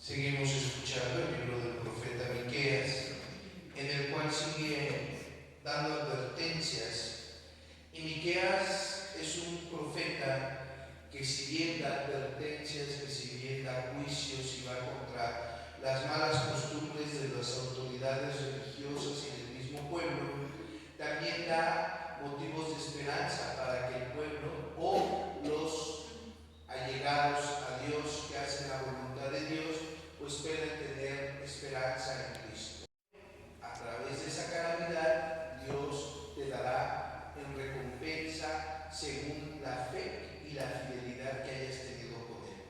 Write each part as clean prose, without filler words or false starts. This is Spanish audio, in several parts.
Seguimos escuchando el libro del profeta Miqueas, en el cual sigue dando advertencias. Y Miqueas es un profeta que, si bien da advertencias, que si bien da juicios y va contra las malas costumbres de las autoridades religiosas y del mismo pueblo, también da motivos de esperanza para que el pueblo o los allegados a Dios, que hacen la voluntad de Dios, pues pueden tener esperanza en Cristo. A través de esa calamidad, Dios te dará en recompensa según la fe y la fidelidad que hayas tenido con Él.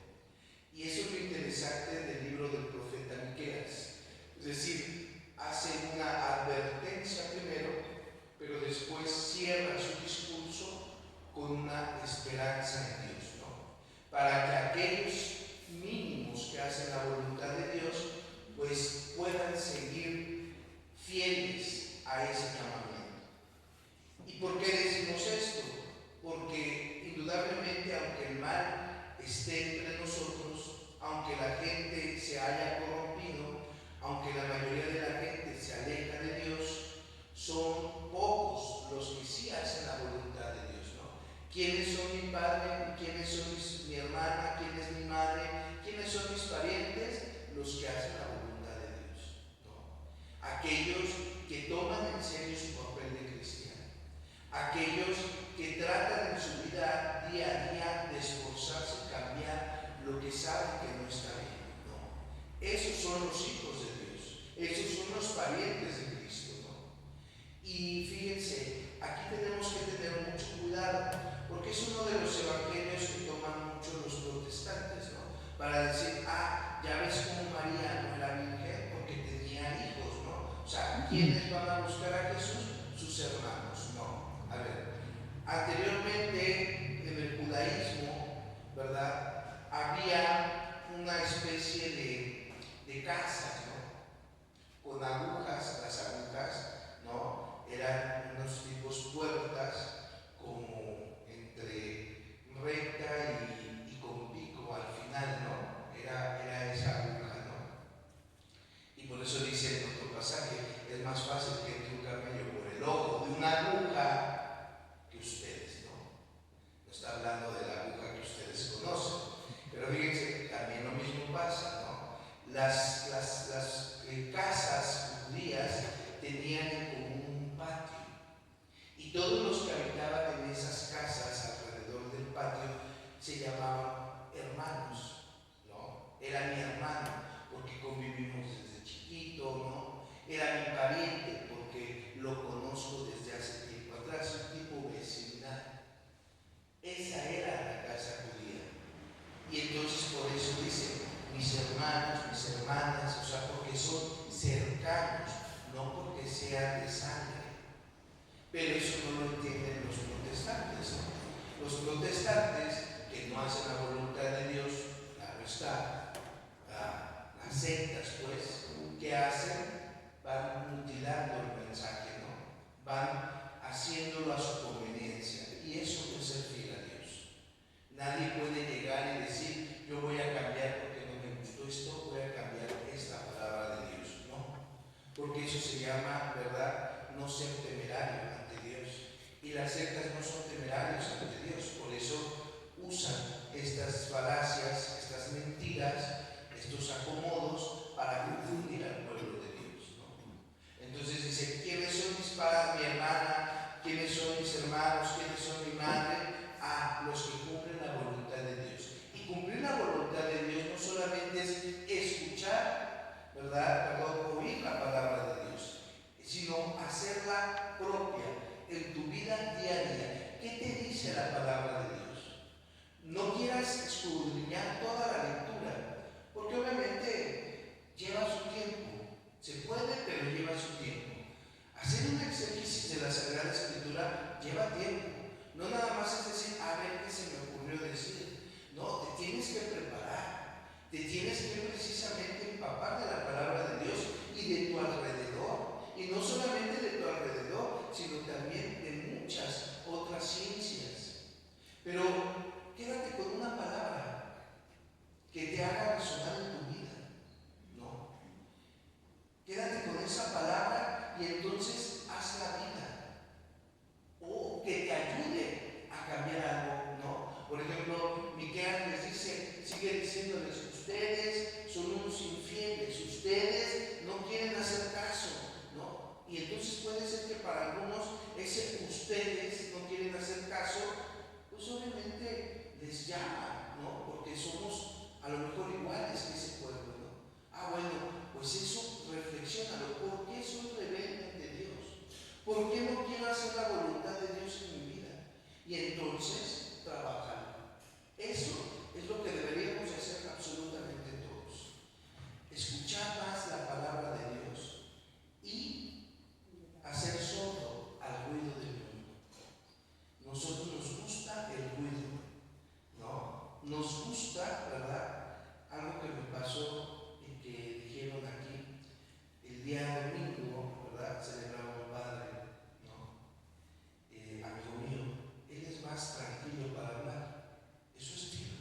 Y eso es lo interesante del libro del profeta Miqueas. Es decir, hace una advertencia primero, pero después cierra su discurso con una esperanza en Dios, ¿no? Para que aquellos mínimos que hacen la voluntad de Dios pues puedan seguir fieles a ese llamamiento. ¿Y por qué decimos esto? Porque indudablemente, aunque el mal esté entre nosotros, aunque la gente se haya corrompido, aunque la mayoría de la gente se aleja de Dios, son pocos los que sí hacen la voluntad de Dios, ¿no? ¿Quiénes son mi padre? ¿Quiénes son mi hermana? ¿Quién es mi madre? ¿Quiénes son mis parientes? Los que hacen la voluntad de Dios, ¿no? Aquellos que toman en serio su papel de cristiano, aquellos que tratan en su vida día a día de esforzarse y cambiar lo que saben que no está bien, ¿no? Esos son los hijos de Dios, esos son los parientes de Cristo, ¿no? Y fíjense, aquí tenemos que tener mucho cuidado, porque es uno de los evangelios que toman mucho los protestantes, ¿no? Para decir, ya ves cómo María no era virgen porque tenía hijos, ¿no? O sea, ¿quiénes van a buscar a Jesús? Sus hermanos, no. A ver, anteriormente en el judaísmo, ¿verdad? Había una especie de casas, ¿no? Con agujas, las agujas, ¿no? Eran unos tipos puertas como entre recta y con pico al final, ¿no? Era esa aguja, ¿no? Y por eso dice en otro pasaje, es más fácil que entre un camello por el ojo de una aguja que ustedes, ¿no? No está hablando de la aguja que ustedes conocen. Pero fíjense, también lo mismo pasa, ¿no? Las casas judías tenían en común un patio. Y todos los que habitaban en esas casas alrededor del patio se llamaban hermanos, ¿no? Era mi hermano, porque convivimos desde chiquito, ¿no? Era mi pariente, porque lo conozco desde hace tiempo atrás, un tipo vecinal. Esa era la casa judía. Y entonces por eso dice, mis hermanos, mis hermanas, o sea, porque son cercanos, no porque sean de sangre. Pero eso no lo entienden los protestantes, ¿no? Los protestantes, que no hacen la voluntad de Dios, claro está, las sectas, pues, ¿qué hacen? Van mutilando el mensaje, ¿no? Van haciéndolo a su conveniencia. Y eso no es ser fiel a Dios. Nadie puede llegar y decir, yo voy a cambiar porque no me gustó esto, voy a cambiar esta palabra de Dios, ¿no? Porque eso se llama, ¿verdad?, no ser temerario ante Dios. Y las sectas no son temerarios ante Dios, por eso usan estas falacias, estas mentiras, estos acomodos para confundir al pueblo de Dios, ¿no? Entonces dice, ¿quiénes son mis padres, mi hermana? ¿Quiénes son mis hermanos? ¿Quiénes son mi madre? Los que cumplen la voluntad de Dios. Y cumplir la voluntad de Dios no solamente es escuchar, ¿verdad? Oír la palabra de Dios, sino hacerla propia en tu vida diaria. ¿Qué te dice la palabra de Dios? No quieras escudriñar toda la lectura, porque obviamente lleva su tiempo. Se puede, pero lleva su tiempo. Hacer un exégesis de la Sagrada Escritura lleva tiempo. No nada más es decir, a ver qué se me ocurrió decir. No, te tienes que preparar. Te tienes que precisamente empapar de la palabra de Dios y de tu alrededor. Y no solamente de tu alrededor, sino también de muchas otras ciencias. Pero quédate con una palabra que te haga resonar en tu vida. esa palabra y entonces haz la vida. O que te ayude a cambiar algo, ¿no? Por ejemplo, Miqueas les dice, sigue diciéndoles, ustedes son unos infieles, ustedes no quieren hacer caso, ¿no? Y entonces puede ser que para algunos ese ustedes no quieren hacer caso, pues obviamente les llama, ¿no? Porque somos a lo mejor iguales que ese pueblo, ¿no? Ah, bueno, pues eso reflexiónalo. ¿Por qué soy rebelde ante Dios? ¿Por qué no quiero hacer la voluntad de Dios en mi vida? Y entonces, trabajar. Eso es lo que deberíamos hacer absolutamente todos. Escuchar más la palabra de Dios y hacer sordo al ruido del mundo. Nosotros nos gusta el ruido, ¿no? Nos gusta, ¿verdad? Algo que me pasó y que dijeron aquí, el día domingo, ¿verdad? Celebraba un padre, ¿no? Amigo mío, él es más tranquilo para hablar, es su estilo.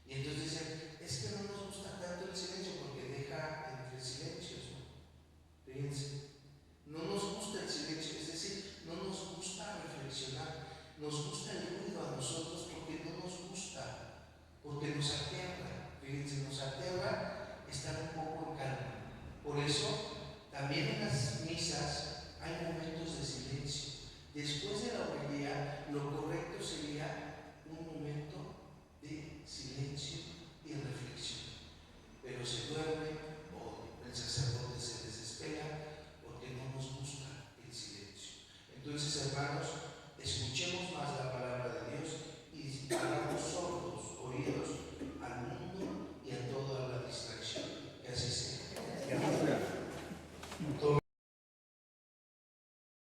Y entonces dicen, es que no nos gusta tanto el silencio porque deja entre silencios, ¿no? Fíjense, no nos gusta el silencio, es decir, no nos gusta reflexionar, nos gusta el ruido a nosotros porque no nos gusta, porque nos aterra. Fíjense, nos aterra estar un poco en calma. Por eso, también en las misas hay momentos de silencio. Después de la homilía, lo correcto sería un momento de silencio y reflexión. Pero se duerme o el sacerdote se desespera porque no nos gusta el silencio. Entonces, hermanos, escuchemos más la palabra de Dios y hagamos sordos